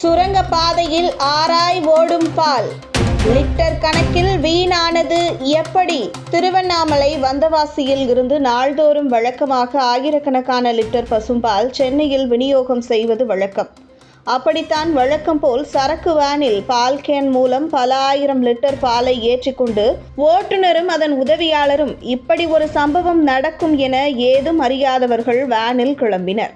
சுரங்க பாதையில் ஆராய் ஓடும் பால் லிட்டர் கணக்கில் வீணானது எப்படி? திருவண்ணாமலை வந்தவாசியில் இருந்து நாள்தோறும் வழக்கமாக ஆயிரக்கணக்கான லிட்டர் பசும்பால் சென்னையில் விநியோகம் செய்வது வழக்கம். அப்படித்தான் வழக்கம் போல் சரக்கு வேனில் பால் கேன் மூலம் பல ஆயிரம் லிட்டர் பாலை ஏற்றிக்கொண்டு ஓட்டுநரும் அதன் உதவியாளரும் இப்படி ஒரு சம்பவம் நடக்கும் என ஏதும் அறியாதவர்கள் வேனில் கிளம்பினர்.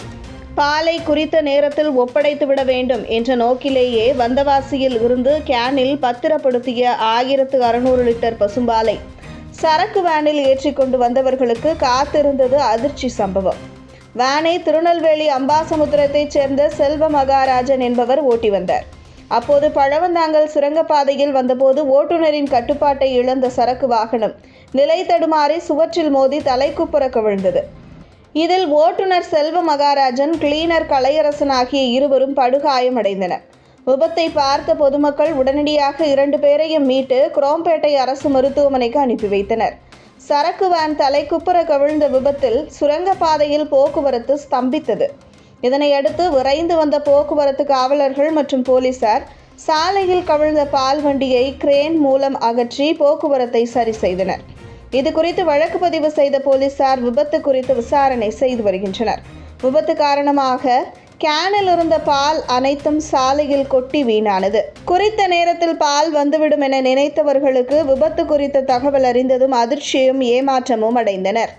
பாலை குறித்த நேரத்தில் ஒப்படைத்துவிட வேண்டும் என்ற நோக்கிலேயே வந்தவாசியில் இருந்து கேனில் பத்திரப்படுத்திய 1600 லிட்டர் பசும்பாலை சரக்கு வேனில் ஏற்றிக்கொண்டு வந்தவர்களுக்கு காத்திருந்தது அதிர்ச்சி சம்பவம். வேனை திருநெல்வேலி அம்பாசமுத்திரத்தைச் சேர்ந்த செல்வ மகாராஜன் என்பவர் ஓட்டி வந்தார். அப்போது பழவந்தாங்கல் சுரங்கப்பாதையில் வந்தபோது ஓட்டுநரின் கட்டுப்பாட்டை இழந்த சரக்கு வாகனம் நிலை தடுமாறி சுவற்றில் மோதி தலைக்குப்புற கவிழ்ந்தது. இதில் ஓட்டுநர் செல்வ மகாராஜன், கிளீனர் கலையரசன் ஆகிய இருவரும் படுகாயமடைந்தனர். விபத்தை பார்த்த பொதுமக்கள் உடனடியாக 2 பேரையும் மீட்டு குரோம்பேட்டை அரசு மருத்துவமனைக்கு அனுப்பி வைத்தனர். சரக்கு வேன் தலைக்குப்புற கவிழ்ந்த விபத்தில் சுரங்கப்பாதையில் போக்குவரத்து ஸ்தம்பித்தது. இதனையடுத்து விரைந்து வந்த போக்குவரத்து காவலர்கள் மற்றும் போலீசார் சாலையில் கவிழ்ந்த பால் வண்டியை கிரேன் மூலம் அகற்றி போக்குவரத்தை சரி செய்தனர். இது குறித்து வழக்கு பதிவு செய்த போலீசார் விபத்து குறித்து விசாரணை செய்து வருகின்றனர். விபத்து காரணமாக கேனில் இருந்த பால் அனைத்தும் சாலையில் கொட்டி வீணானது. குறித்த நேரத்தில் பால் வந்துவிடும் என நினைத்தவர்களுக்கு விபத்து குறித்த தகவல் அறிந்ததும் அதிர்ச்சியும் ஏமாற்றமும் அடைந்தனர்.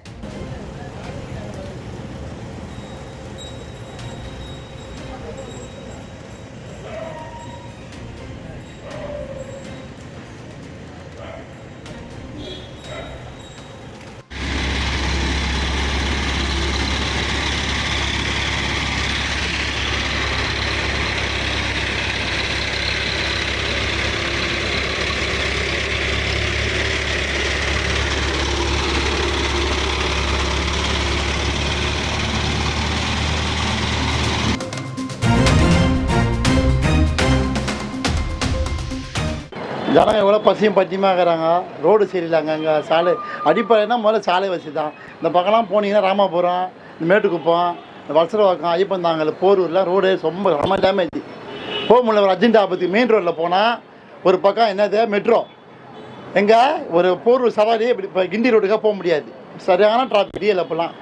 ஜனங்க எவ்வளோ பசியும் பட்டியமாக இருக்கிறாங்க. ரோடு சரியில்லைங்க. அங்கே சாலை அடிப்படைனா முதல்ல சாலை வசதி தான். இந்த பக்கம்லாம் போனீங்கன்னா ராமாபுரம், இந்த மேட்டுக்குப்பம், இந்த வலசரவாக்கம், ஐயப்பந்தாங்கல், போரூரில் ரோடு ரொம்ப டேமேஜ். போக முடியல. ஒரு அர்ஜென்ட் ஆபத்து மெயின் ரோட்டில் போனால் ஒரு பக்கம் என்னது மெட்ரோ, எங்கே ஒரு போரூர் சவாரி இப்படி இப்போ கிண்டி ரோடுக்காக போக முடியாது. சரியான டிராஃபிக் இல்லை. இப்போலாம்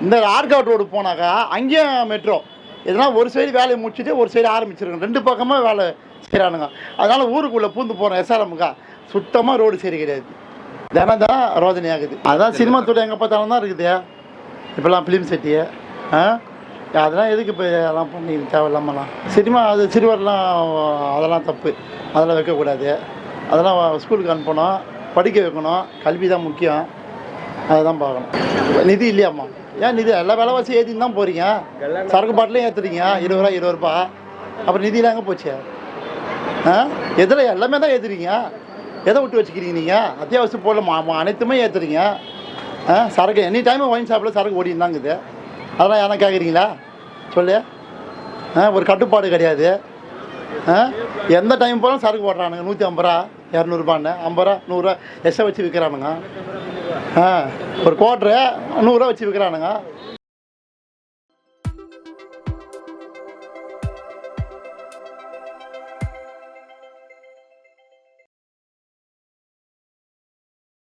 இந்த ஆர்காட் ரோடு போனாக்கா அங்கேயும் மெட்ரோ. எதனா ஒரு சைடு வேலையை முடிச்சுட்டு ஒரு சைடு ஆரம்பிச்சிருக்கோம். 2 பக்கமாக வேலை செய்கிறானுங்க. அதனால் ஊருக்குள்ளே பூந்து போகிறோம். எஸ்ஆர்எம்முக்கா சுத்தமாக ரோடு சரி கிடையாது. தினம் தான் ரோதனை ஆகுது. அதான் சினிமா துறை எங்கே பார்த்தாலும் தான் இருக்குது. இப்போல்லாம் ஃபிலிம் செட்டி அதெல்லாம் எதுக்கு இப்போ அதெல்லாம் பண்ணி தேவையில்லாமலாம் சினிமா அது சிறுவர்லாம் அதெல்லாம் தப்பு. அதெல்லாம் வைக்கக்கூடாது. அதெல்லாம் ஸ்கூலுக்கு அனுப்பணும், படிக்க வைக்கணும். கல்வி தான் முக்கியம். அதை தான் பார்க்கணும். நிதி இல்லையாம்மா? ஏன் நிதி எல்லா விலைவாசி ஏற்றின்னு தான் போகிறீங்க. சரக்கு பாட்டிலையும் ஏற்றுறீங்க 20 ரூபா. அப்புறம் நிதியெலாம் எங்கே போச்சு? எதில் எல்லாமே தான் ஏற்றுறீங்க. எதை விட்டு வச்சுக்கிறீங்க நீங்கள்? அத்தியாவசியம் போடல அனைத்துமே ஏற்றுறீங்க. சரக்கு எனி டைம் ஒயின் ஷாப்பில் சரக்கு ஓடின்னு தாங்குது. அதெல்லாம் யாரும் கேட்குறீங்களா? சொல்லு. ஒரு கட்டுப்பாடு கிடையாது. எந்த டைம் போனாலும் சரக்கு போடுறானுங்க. 150 ரூபா, 200 ரூபான்னு 50 ரூபா, 100 ரூபா எக்ஸ்ட்ரா வச்சு விற்கிறானுங்க. ஒரு குவார்ட்ரு 100 ரூபா வச்சு விற்கிறானுங்க.